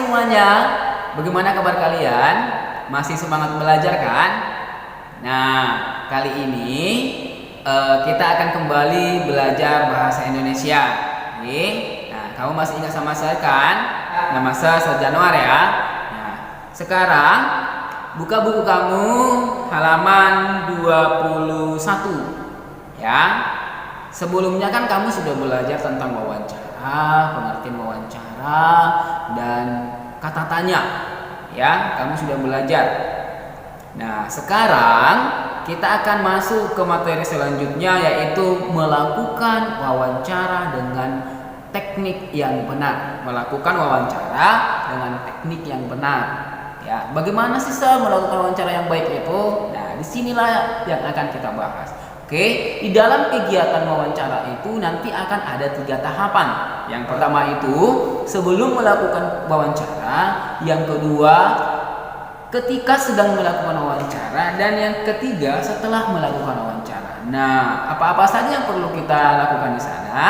semuanya, bagaimana kabar kalian? Masih semangat belajar kan? Nah, kali ini kita akan kembali belajar bahasa Indonesia. Oke? Nah, kamu masih ingat sama saya kan? Nama saya Januar ya. Nah, sekarang buka buku kamu halaman 21 ya. Sebelumnya kan kamu sudah belajar tentang wawancara, pengertian wawancara, dan kata tanya. Ya, kamu sudah belajar. Nah, sekarang kita akan masuk ke materi selanjutnya, yaitu melakukan wawancara dengan teknik yang benar. Melakukan wawancara dengan teknik yang benar. Ya, bagaimana sih melakukan wawancara yang baik itu? Nah, disinilah yang akan kita bahas. Oke, di dalam kegiatan wawancara itu nanti akan ada 3 tahapan. Yang pertama itu sebelum melakukan wawancara, yang kedua ketika sedang melakukan wawancara, dan yang ketiga setelah melakukan wawancara. Nah, apa-apa saja yang perlu kita lakukan di sana?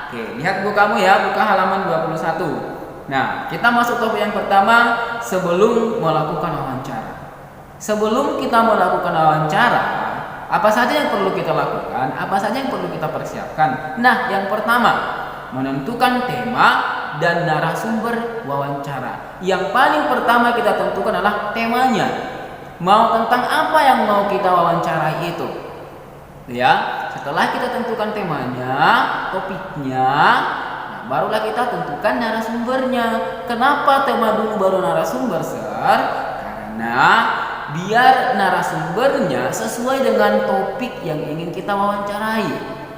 Oke, lihat buku kamu ya, buka halaman 21. Nah, kita masuk topik yang pertama, sebelum melakukan wawancara. Sebelum kita melakukan wawancara, apa saja yang perlu kita lakukan? Apa saja yang perlu kita persiapkan? Nah, yang pertama, menentukan tema dan narasumber wawancara. Yang paling pertama kita tentukan adalah temanya. Mau tentang apa yang mau kita wawancarai itu. Ya, setelah kita tentukan temanya, topiknya, nah barulah kita tentukan narasumbernya. Kenapa tema dulu baru narasumber, Sir? Karena biar narasumbernya sesuai dengan topik yang ingin kita wawancarai.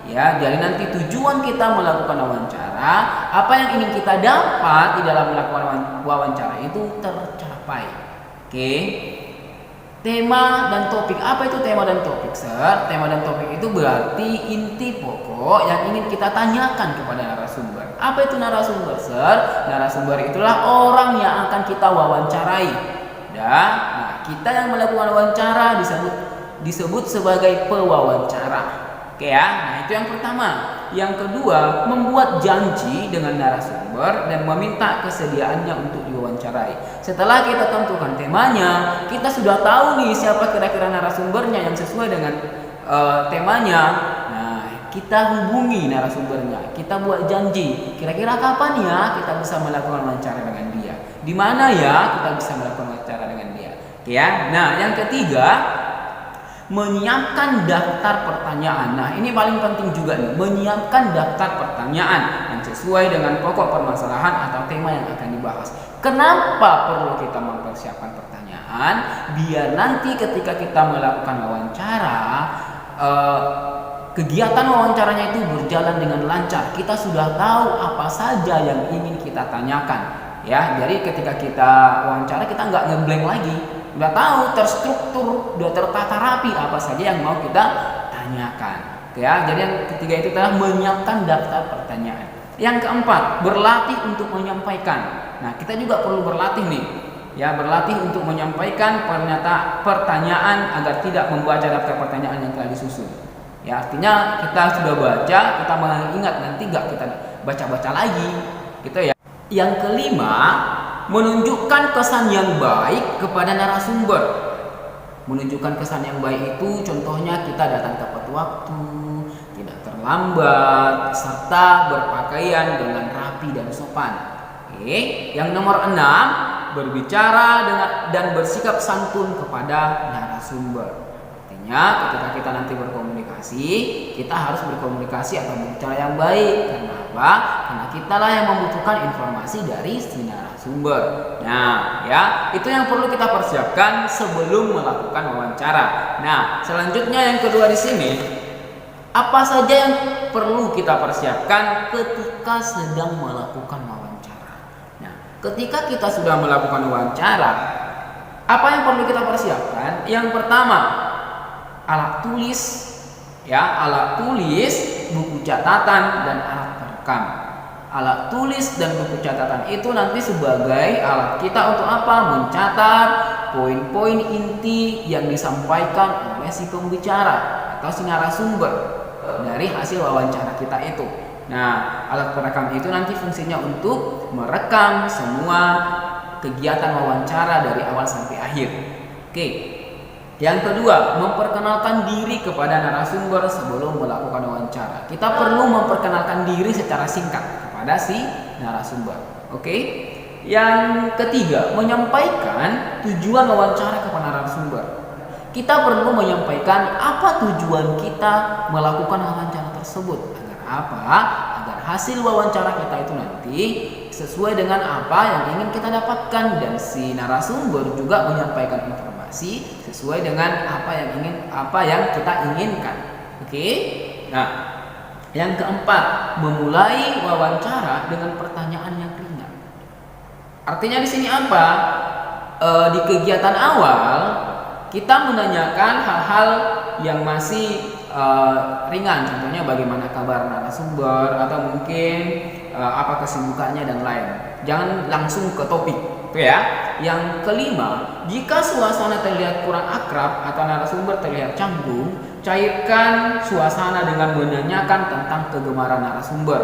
Ya, jadi nanti tujuan kita melakukan wawancara, apa yang ingin kita dapat di dalam melakukan wawancara itu tercapai. Oke. Tema dan topik. Apa itu tema dan topik, Sir? Tema dan topik itu berarti inti pokok yang ingin kita tanyakan kepada narasumber. Apa itu narasumber, Sir? Narasumber itulah orang yang akan kita wawancarai. Dan kita yang melakukan wawancara disebut sebagai pewawancara. Oke ya, nah itu yang pertama. Yang kedua, membuat janji dengan narasumber dan meminta kesediaannya untuk diwawancarai. Setelah kita tentukan temanya, kita sudah tahu nih siapa kira-kira narasumbernya yang sesuai dengan temanya. Nah, kita hubungi narasumbernya, kita buat janji. Kira-kira kapan ya kita bisa melakukan wawancara dengan dia? Di mana ya kita bisa melakukan wawancara dengan dia? Oke ya. Nah, yang ketiga, menyiapkan daftar pertanyaan. Nah, ini paling penting juga nih, menyiapkan daftar pertanyaan yang sesuai dengan pokok permasalahan atau tema yang akan dibahas. Kenapa perlu kita mempersiapkan pertanyaan? Biar nanti ketika kita melakukan wawancara, kegiatan wawancaranya itu berjalan dengan lancar. Kita sudah tahu apa saja yang ingin kita tanyakan. Ya, jadi ketika kita wawancara kita nggak ngeblank lagi. Udah tahu terstruktur, udah tertata rapi apa saja yang mau kita tanyakan. Ya, jadi yang ketiga itu adalah menyiapkan daftar pertanyaan. Yang keempat, berlatih untuk menyampaikan. Nah, kita juga perlu berlatih nih. Ya, berlatih untuk menyampaikan pertanyaan agar tidak membaca daftar pertanyaan yang telah disusun. Ya, artinya kita sudah baca, kita mengingat, nanti nggak kita baca-baca lagi, gitu ya. Yang kelima, menunjukkan kesan yang baik kepada narasumber. Menunjukkan kesan yang baik itu contohnya kita datang tepat waktu, tidak terlambat, serta berpakaian dengan rapi dan sopan. Oke. Yang nomor 6, berbicara dan bersikap santun kepada narasumber. Artinya ketika kita nanti berkomunikasi, kita harus berkomunikasi atau berbicara yang baik. Kenapa? Karena kitalah yang membutuhkan informasi dari si narasumber. Nah, ya, itu yang perlu kita persiapkan sebelum melakukan wawancara. Nah, selanjutnya yang kedua di sini, apa saja yang perlu kita persiapkan ketika sedang melakukan wawancara. Nah, ketika kita sudah melakukan wawancara, apa yang perlu kita persiapkan? Yang pertama, alat tulis, ya, alat tulis, buku catatan, dan alat perekam. Alat tulis dan buku catatan itu nanti sebagai alat kita untuk apa? Mencatat poin-poin inti yang disampaikan oleh si pembicara atau si narasumber dari hasil wawancara kita itu. Nah, alat perekam itu nanti fungsinya untuk merekam semua kegiatan wawancara dari awal sampai akhir. Oke. Yang kedua, memperkenalkan diri kepada narasumber sebelum melakukan wawancara. Kita perlu memperkenalkan diri secara singkat kepada si narasumber. Oke. Yang ketiga, menyampaikan tujuan wawancara kepada narasumber. Kita perlu menyampaikan apa tujuan kita melakukan wawancara tersebut. Agar apa? Agar hasil wawancara kita itu nanti sesuai dengan apa yang ingin kita dapatkan, dan si narasumber juga menyampaikan informasi sesuai dengan apa yang kita inginkan. Oke? Nah, yang keempat, memulai wawancara dengan pertanyaan yang ringan. Artinya di sini apa? Di kegiatan awal kita menanyakan hal-hal yang masih ringan, contohnya bagaimana kabar narasumber atau mungkin apa kesibukannya dan lain. Jangan langsung ke topik, itu ya. Yang kelima, jika suasana terlihat kurang akrab atau narasumber terlihat canggung, cairkan suasana dengan menanyakan tentang kegemaran narasumber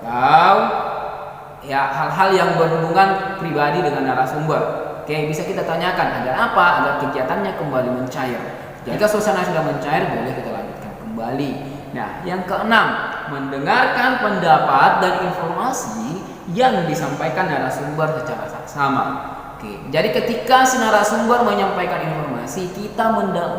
atau ya hal-hal yang berhubungan pribadi dengan narasumber. Oke, bisa kita tanyakan agar apa? Agar kegiatannya kembali mencair. Jika suasana sudah mencair, boleh kita lanjutkan kembali. Nah, yang keenam, mendengarkan pendapat dan informasi yang disampaikan narasumber secara saksama. Oke, jadi ketika si narasumber menyampaikan informasi, kita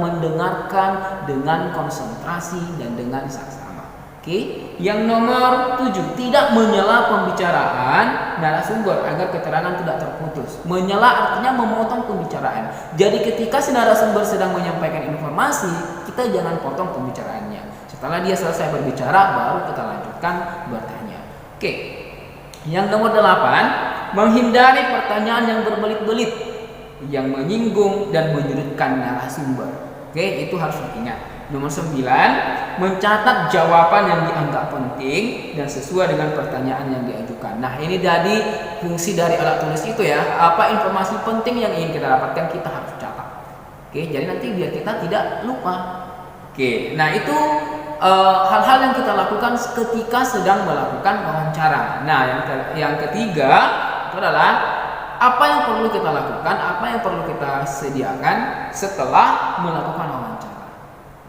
mendengarkan dengan konsentrasi dan dengan saksama. Oke, yang nomor 7, tidak menyela pembicaraan narasumber agar keterangan tidak terputus. Menyela artinya memotong pembicaraan. Jadi ketika si narasumber sedang menyampaikan informasi, kita jangan potong pembicaraannya. Setelah dia selesai berbicara, baru kita lanjutkan bertanya. Oke, yang nomor 8, menghindari pertanyaan yang berbelit-belit, yang menyinggung dan menyudutkan narasumber. Oke, itu harus diingat. Nomor 9, mencatat jawaban yang dianggap penting dan sesuai dengan pertanyaan yang diajukan. Nah, ini jadi fungsi dari alat tulis itu ya. Apa informasi penting yang ingin kita dapatkan, kita harus catat. Oke, jadi nanti biar kita tidak lupa. Oke, nah itu hal-hal yang kita lakukan ketika sedang melakukan wawancara. Nah, yang ketiga itu adalah apa yang perlu kita lakukan, apa yang perlu kita sediakan setelah melakukan wawancara.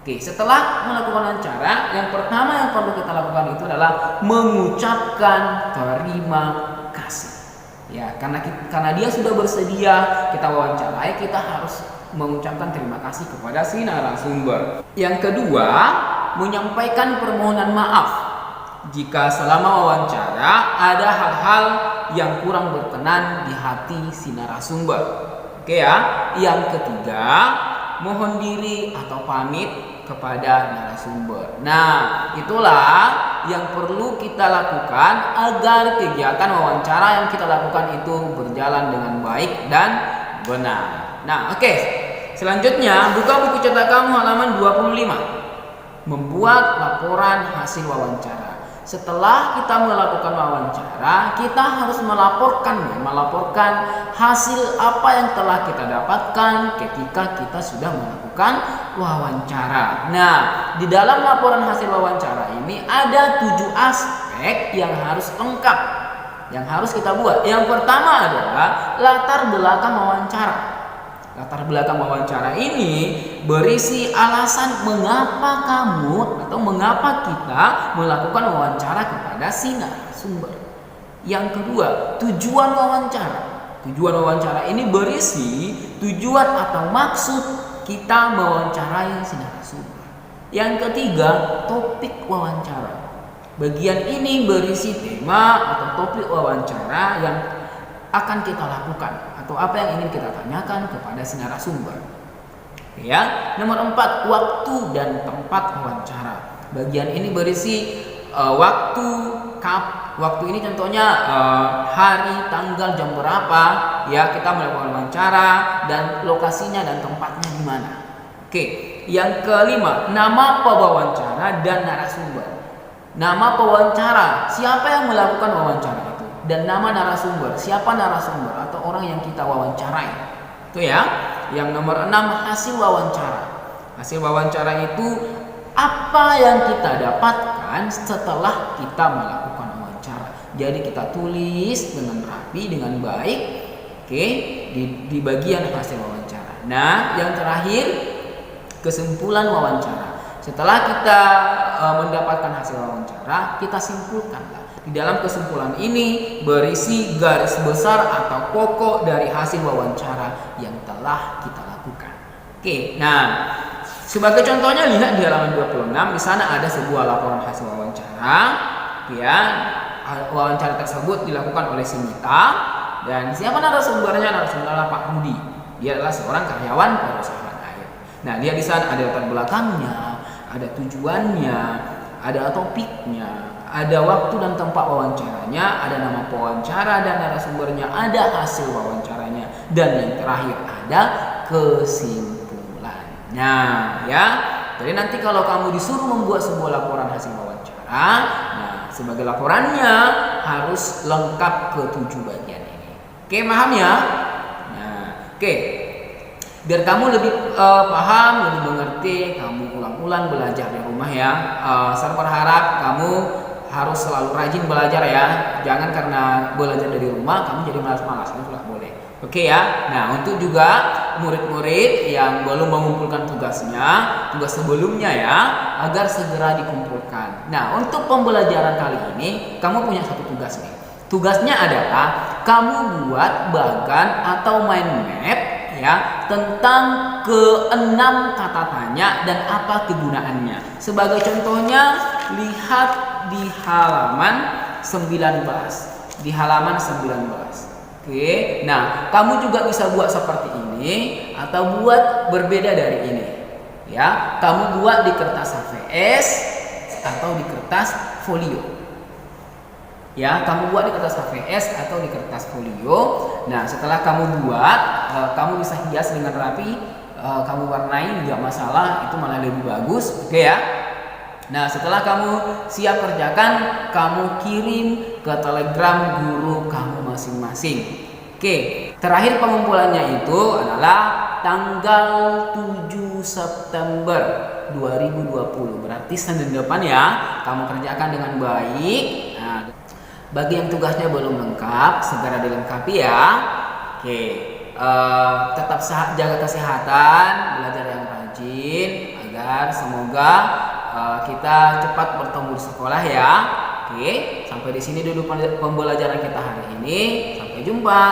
Oke, setelah melakukan wawancara, yang pertama yang perlu kita lakukan itu adalah mengucapkan terima kasih. Ya, karena dia sudah bersedia kita wawancarai, kita harus mengucapkan terima kasih kepada si narasumber. Yang kedua, menyampaikan permohonan maaf jika selama wawancara ada hal-hal yang kurang berkenan di hati si narasumber. Oke ya. Yang ketiga, mohon diri atau pamit kepada narasumber. Nah, itulah yang perlu kita lakukan agar kegiatan wawancara yang kita lakukan itu berjalan dengan baik dan benar. Nah, oke. Selanjutnya, buka buku cetak kamu halaman 25. Membuat laporan hasil wawancara. Setelah kita melakukan wawancara, kita harus melaporkan hasil apa yang telah kita dapatkan ketika kita sudah melakukan wawancara. Nah, di dalam laporan hasil wawancara ini ada 7 aspek yang harus lengkap, yang harus kita buat. Yang pertama adalah latar belakang wawancara. Latar belakang wawancara ini berisi alasan mengapa kamu atau mengapa kita melakukan wawancara kepada si narasumber. Yang kedua, tujuan wawancara. Tujuan wawancara ini berisi tujuan atau maksud kita mewawancarai si narasumber. Yang ketiga, topik wawancara. Bagian ini berisi tema atau topik wawancara yang akan kita lakukan atau apa yang ingin kita tanyakan kepada si narasumber. Ya, nomor 4, waktu dan tempat wawancara. Bagian ini berisi waktu ini contohnya hari, tanggal, jam berapa ya kita melakukan wawancara, dan lokasinya dan tempatnya di mana. Oke, yang kelima, nama pewawancara dan narasumber. Nama pewawancara, siapa yang melakukan wawancara itu, dan nama narasumber, siapa narasumber atau orang yang kita wawancarai. Itu ya. Yang nomor 6, hasil wawancara. Hasil wawancara itu apa yang kita dapatkan setelah kita melakukan wawancara. Jadi kita tulis dengan rapi, dengan baik Oke, di bagian hasil wawancara. Nah, yang terakhir kesimpulan wawancara. Setelah kita mendapatkan hasil wawancara, kita simpulkanlah. Di dalam kesimpulan ini berisi garis besar atau pokok dari hasil wawancara yang telah kita lakukan. Oke, nah sebagai contohnya lihat di halaman 26, di sana ada sebuah laporan hasil wawancara. Ya, wawancara tersebut dilakukan oleh si Mita, dan siapa narasumbernya? Narasumbernya Pak Budi. Dia adalah seorang karyawan perusahaan air. Nah, dia di sana ada latar belakangnya, ada tujuannya, ada topiknya, ada waktu dan tempat wawancaranya, ada nama pewawancara dan narasumbernya, ada hasil wawancaranya, dan yang terakhir ada kesimpulannya. Ya, jadi nanti kalau kamu disuruh membuat sebuah laporan hasil wawancara, nah sebagai laporannya harus lengkap ke-7 bagian ini. Oke, paham ya? Nah, oke. Biar kamu lebih paham, lebih mengerti, kamu ulang-ulang belajar di rumah ya. Saya berharap kamu harus selalu rajin belajar ya. Jangan karena belajar dari rumah kamu jadi malas-malas, itu nggak boleh. Oke ya. Nah, untuk juga murid-murid yang belum mengumpulkan tugasnya, tugas sebelumnya ya, agar segera dikumpulkan. Nah, untuk pembelajaran kali ini kamu punya satu tugas nih. Tugasnya adalah kamu buat bagan atau mind map ya tentang ke-6 kata tanya dan apa kegunaannya. Sebagai contohnya, lihat di halaman 19. Di halaman 19. Oke, nah kamu juga bisa buat seperti ini atau buat berbeda dari ini. Ya, kamu buat di kertas HVS atau di kertas folio. Ya, kamu buat di kertas HVS atau di kertas folio. Nah, setelah kamu buat, kamu bisa hias dengan rapi, kamu warnai nggak masalah, itu malah lebih bagus. Oke ya. Nah, setelah kamu siap kerjakan, kamu kirim ke Telegram guru kamu masing-masing. Oke, terakhir pengumpulannya itu adalah tanggal 7 September 2020. Berarti Senin depan ya, kamu kerjakan dengan baik. Nah, bagi yang tugasnya belum lengkap, segera dilengkapi ya. Oke, tetap jaga kesehatan, belajar yang rajin, agar semoga kita cepat bertemu di sekolah ya. Oke, sampai di sini dulu pembelajaran kita hari ini. Sampai jumpa.